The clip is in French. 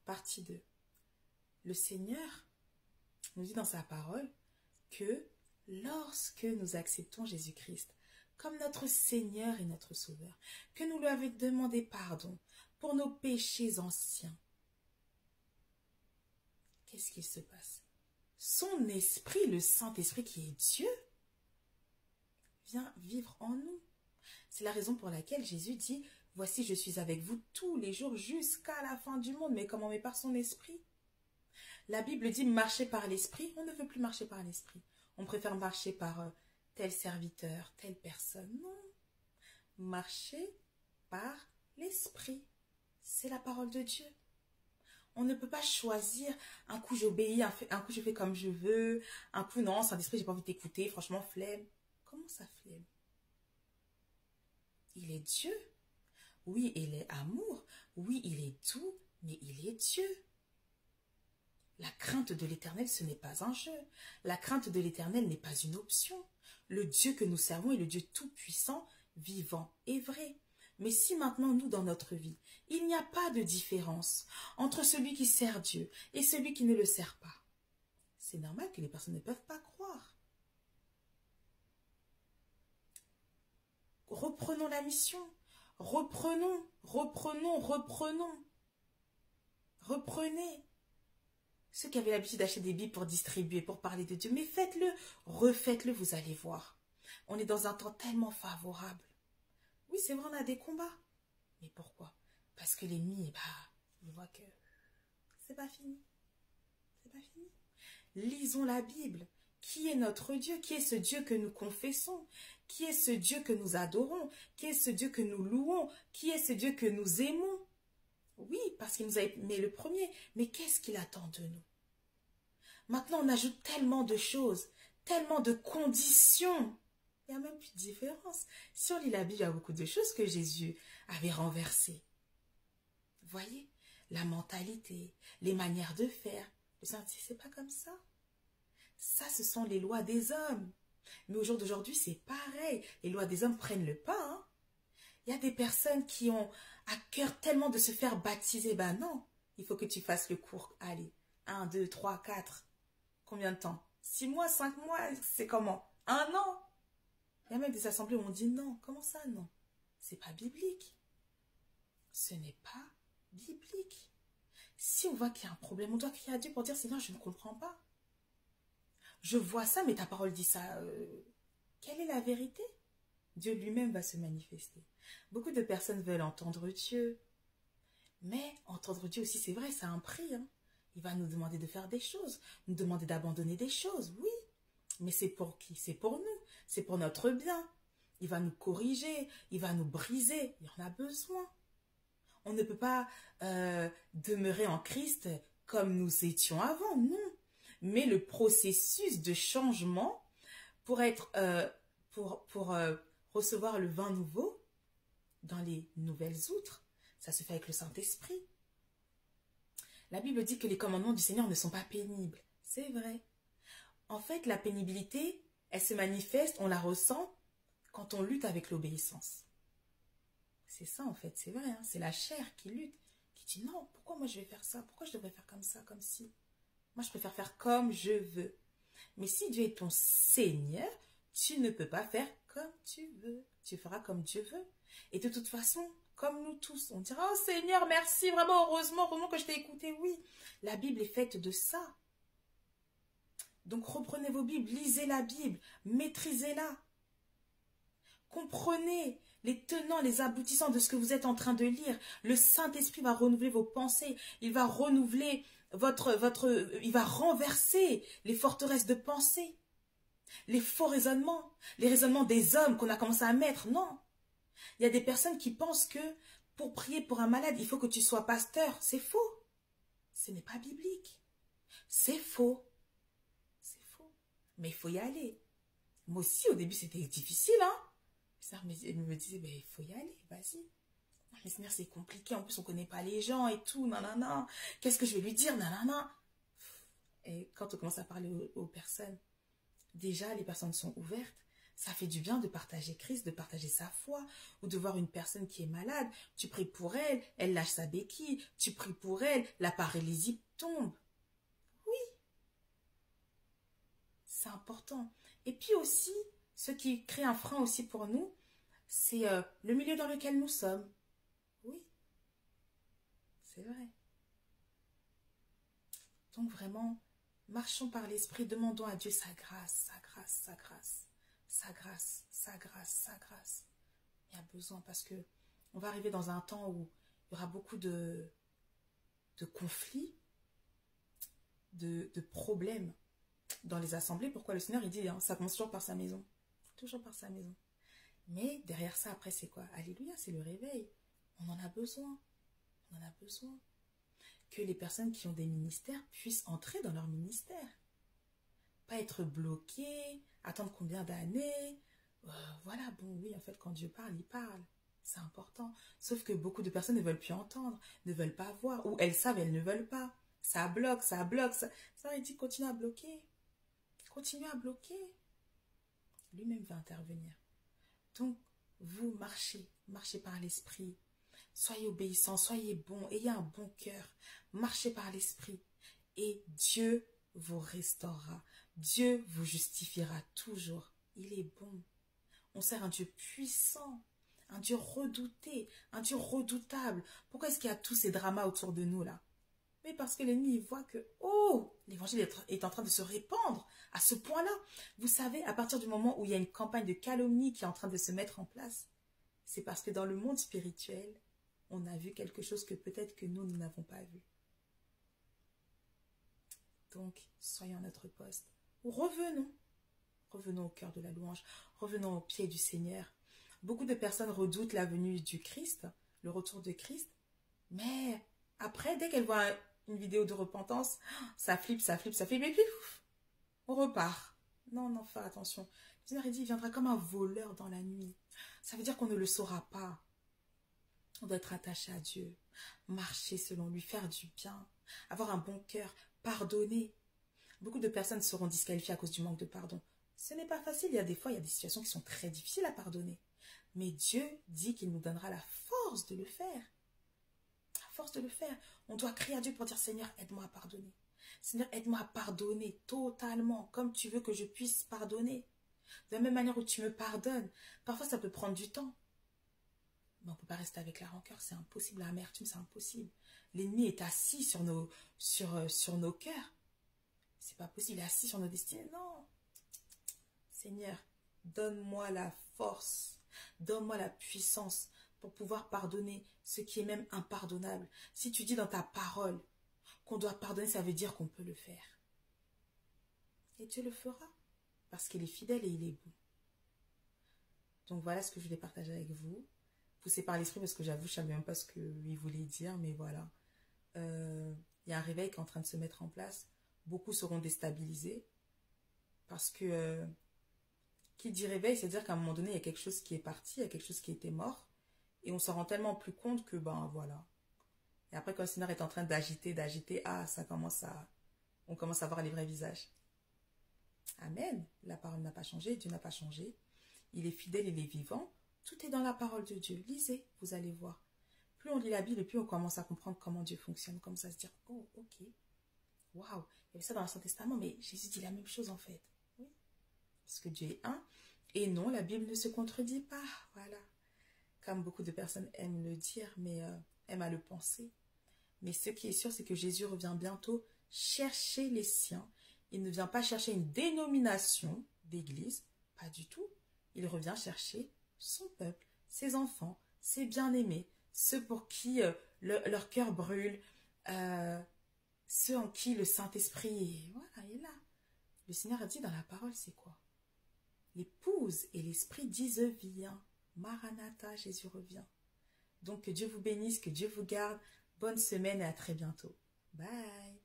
Partie 2. Le Seigneur nous dit dans sa parole que lorsque nous acceptons Jésus-Christ comme notre Seigneur et notre Sauveur, que nous lui avons demandé pardon pour nos péchés anciens, qu'est-ce qu'il se passe? Son esprit, le Saint-Esprit qui est Dieu, vient vivre en nous. C'est la raison pour laquelle Jésus dit « Voici, je suis avec vous tous les jours jusqu'à la fin du monde. » Mais comment? Mais par son esprit. La Bible dit « Marcher par l'esprit ». On ne veut plus marcher par l'esprit. On préfère marcher par tel serviteur, telle personne. Non. Marcher par l'esprit. C'est la parole de Dieu. On ne peut pas choisir, un coup j'obéis, un coup je fais comme je veux, un coup non, Saint-Esprit, j'ai pas envie de t'écouter, franchement, flemme. Comment ça flemme? Il est Dieu. Oui, il est amour. Oui, il est tout, mais il est Dieu. La crainte de l'Éternel, ce n'est pas un jeu. La crainte de l'Éternel n'est pas une option. Le Dieu que nous servons est le Dieu tout-puissant, vivant et vrai. Mais si maintenant, nous, dans notre vie, il n'y a pas de différence entre celui qui sert Dieu et celui qui ne le sert pas, c'est normal que les personnes ne peuvent pas croire. Reprenons la mission. Reprenons. Reprenez. Ceux qui avaient l'habitude d'acheter des Bibles pour distribuer, pour parler de Dieu, mais faites-le, refaites-le, vous allez voir. On est dans un temps tellement favorable. Oui, c'est vrai, on a des combats. Mais pourquoi? Parce que l'ennemi, il voit que c'est pas fini. C'est pas fini. Lisons la Bible. Qui est notre Dieu? Qui est ce Dieu que nous confessons? Qui est ce Dieu que nous adorons? Qui est ce Dieu que nous louons? Qui est ce Dieu que nous aimons? Oui, parce qu'il nous a aimé le premier. Mais qu'est-ce qu'il attend de nous? Maintenant, on ajoute tellement de choses, tellement de conditions. Il n'y a même plus de différence. Si on lit la Bible, il y a beaucoup de choses que Jésus avait renversées. Vous voyez? La mentalité, les manières de faire. Le Saint-Esprit, c'est pas comme ça. Ça, ce sont les lois des hommes. Mais au jour d'aujourd'hui, c'est pareil. Les lois des hommes prennent le pas. Hein? Il y a des personnes qui ont à cœur tellement de se faire baptiser. Ben non, il faut que tu fasses le cours. Allez, 1, 2, 3, 4. Combien de temps? 6 mois, 5 mois, c'est comment? 1 an? Il y a même des assemblées où on dit non. Comment ça, non? C'est pas biblique. Ce n'est pas biblique. Si on voit qu'il y a un problème, on doit crier à Dieu pour dire, Seigneur, je ne comprends pas. Je vois ça, mais ta parole dit ça. Quelle est la vérité? Dieu lui-même va se manifester. Beaucoup de personnes veulent entendre Dieu. Mais entendre Dieu aussi, c'est vrai, ça a un prix. Hein. Il va nous demander de faire des choses, nous demander d'abandonner des choses, oui. Mais c'est pour qui? C'est pour nous. C'est pour notre bien. Il va nous corriger, il va nous briser. Il en a besoin. On ne peut pas demeurer en Christ comme nous étions avant, non. Mais le processus de changement pour être, recevoir le vin nouveau dans les nouvelles outres, ça se fait avec le Saint-Esprit. La Bible dit que les commandements du Seigneur ne sont pas pénibles. C'est vrai. En fait, la pénibilité, elle se manifeste, on la ressent quand on lutte avec l'obéissance. C'est ça en fait, c'est vrai. Hein? C'est la chair qui lutte, qui dit non, pourquoi moi je vais faire ça? Pourquoi je devrais faire comme ça, comme si? Moi, je préfère faire comme je veux. Mais si Dieu est ton Seigneur, tu ne peux pas faire comme tu veux. Tu feras comme Dieu veut. Et de toute façon, comme nous tous, on dira, oh Seigneur, merci, vraiment, heureusement que je t'ai écouté. Oui, la Bible est faite de ça. Donc, reprenez vos Bibles, lisez la Bible, maîtrisez-la. Comprenez les tenants, les aboutissants de ce que vous êtes en train de lire. Le Saint-Esprit va renouveler vos pensées. Il va renouveler il va renverser les forteresses de pensée. Les faux raisonnements. Les raisonnements des hommes qu'on a commencé à mettre. Non. Il y a des personnes qui pensent que pour prier pour un malade, il faut que tu sois pasteur. C'est faux. Ce n'est pas biblique. C'est faux. C'est faux. Mais il faut y aller. Moi aussi, au début, c'était difficile, hein. Ça me disait, ben, il faut y aller, vas-y. Mais Seigneur, c'est compliqué, en plus on ne connaît pas les gens et tout, nanana. Qu'est-ce que je vais lui dire, nanana. Et quand on commence à parler aux personnes, déjà les personnes sont ouvertes. Ça fait du bien de partager Christ, de partager sa foi, ou de voir une personne qui est malade. Tu pries pour elle, elle lâche sa béquille. Tu pries pour elle, la paralysie tombe. Oui, c'est important. Et puis aussi, ce qui crée un frein aussi pour nous, c'est le milieu dans lequel nous sommes. Oui, c'est vrai. Donc vraiment, marchons par l'esprit, demandons à Dieu sa grâce, sa grâce, sa grâce, sa grâce, sa grâce, sa grâce. Il y a besoin parce que on va arriver dans un temps où il y aura beaucoup de conflits, de problèmes dans les assemblées. Pourquoi le Seigneur, il dit, hein, ça commence toujours par sa maison. Toujours par sa maison. Mais derrière ça, après, c'est quoi? Alléluia, c'est le réveil. On en a besoin. On en a besoin. Que les personnes qui ont des ministères puissent entrer dans leur ministère. Pas être bloqués, attendre combien d'années. Voilà, bon, oui, en fait, quand Dieu parle, il parle. C'est important. Sauf que beaucoup de personnes ne veulent plus entendre, ne veulent pas voir, ou elles savent, elles ne veulent pas. Ça bloque, ça bloque. Ça il dit, continue à bloquer. Continue à bloquer. Lui-même va intervenir. Donc, vous marchez, marchez par l'esprit. Soyez obéissants, soyez bons, ayez un bon cœur. Marchez par l'esprit. Et Dieu vous restaurera. Dieu vous justifiera toujours. Il est bon. On sert un Dieu puissant, un Dieu redouté, un Dieu redoutable. Pourquoi est-ce qu'il y a tous ces dramas autour de nous là? Mais parce que l'ennemi voit que, oh, l'évangile est en train de se répandre à ce point-là. Vous savez, à partir du moment où il y a une campagne de calomnie qui est en train de se mettre en place, c'est parce que dans le monde spirituel, on a vu quelque chose que peut-être que nous n'avons pas vu. Donc, soyons à notre poste. Revenons. Revenons au cœur de la louange. Revenons au pied du Seigneur. Beaucoup de personnes redoutent la venue du Christ, le retour de Christ. Mais après, dès qu'elles voient une vidéo de repentance, ça flippe, ça flippe, ça flippe. Et puis, ouf, on repart. Non, non, fais attention. Le Seigneur dit, il viendra comme un voleur dans la nuit. Ça veut dire qu'on ne le saura pas. On doit être attaché à Dieu, marcher selon lui, faire du bien, avoir un bon cœur, pardonner. Beaucoup de personnes seront disqualifiées à cause du manque de pardon. Ce n'est pas facile, il y a des fois, il y a des situations qui sont très difficiles à pardonner. Mais Dieu dit qu'il nous donnera la force de le faire. La force de le faire. On doit crier à Dieu pour dire, Seigneur, aide-moi à pardonner. Seigneur, aide-moi à pardonner totalement, comme tu veux que je puisse pardonner. De la même manière où tu me pardonnes. Parfois, ça peut prendre du temps. Mais on ne peut pas rester avec la rancœur, c'est impossible. L'amertume, c'est impossible. L'ennemi est assis sur nos cœurs. C'est pas possible, il est assis sur nos destinées. Non. Seigneur, donne-moi la force, donne-moi la puissance pour pouvoir pardonner ce qui est même impardonnable. Si tu dis dans ta parole qu'on doit pardonner, ça veut dire qu'on peut le faire. Et Dieu le fera, parce qu'il est fidèle et il est bon. Donc voilà ce que je voulais partager avec vous. Poussé par l'esprit, parce que j'avoue, je ne savais même pas ce qu'il voulait dire, mais voilà. Il y a un réveil qui est en train de se mettre en place. Beaucoup seront déstabilisés, parce que qui dit réveil, c'est-à-dire qu'à un moment donné, il y a quelque chose qui est parti, il y a quelque chose qui était mort, et on s'en rend tellement plus compte que, ben voilà. Et après, quand le Seigneur est en train d'agiter, ah, on commence à voir les vrais visages. Amen. La parole n'a pas changé, Dieu n'a pas changé. Il est fidèle, il est vivant. Tout est dans la parole de Dieu. Lisez, vous allez voir. Plus on lit la Bible, et plus on commence à comprendre comment Dieu fonctionne. Comme ça, se dire, oh, ok. Waouh, il y avait ça dans l'Ancien Testament, mais Jésus dit la même chose en fait. Oui. Parce que Dieu est un. Et non, la Bible ne se contredit pas. Voilà. Comme beaucoup de personnes aiment le dire, mais aiment à le penser. Mais ce qui est sûr, c'est que Jésus revient bientôt chercher les siens. Il ne vient pas chercher une dénomination d'église. Pas du tout. Il revient chercher son peuple, ses enfants, ses bien-aimés, ceux pour qui leur cœur brûle, ceux en qui le Saint-Esprit voilà, est là. Le Seigneur a dit dans la parole, c'est quoi? L'épouse et l'Esprit disent viens. Maranatha, Jésus revient. Donc que Dieu vous bénisse, que Dieu vous garde. Bonne semaine et à très bientôt. Bye.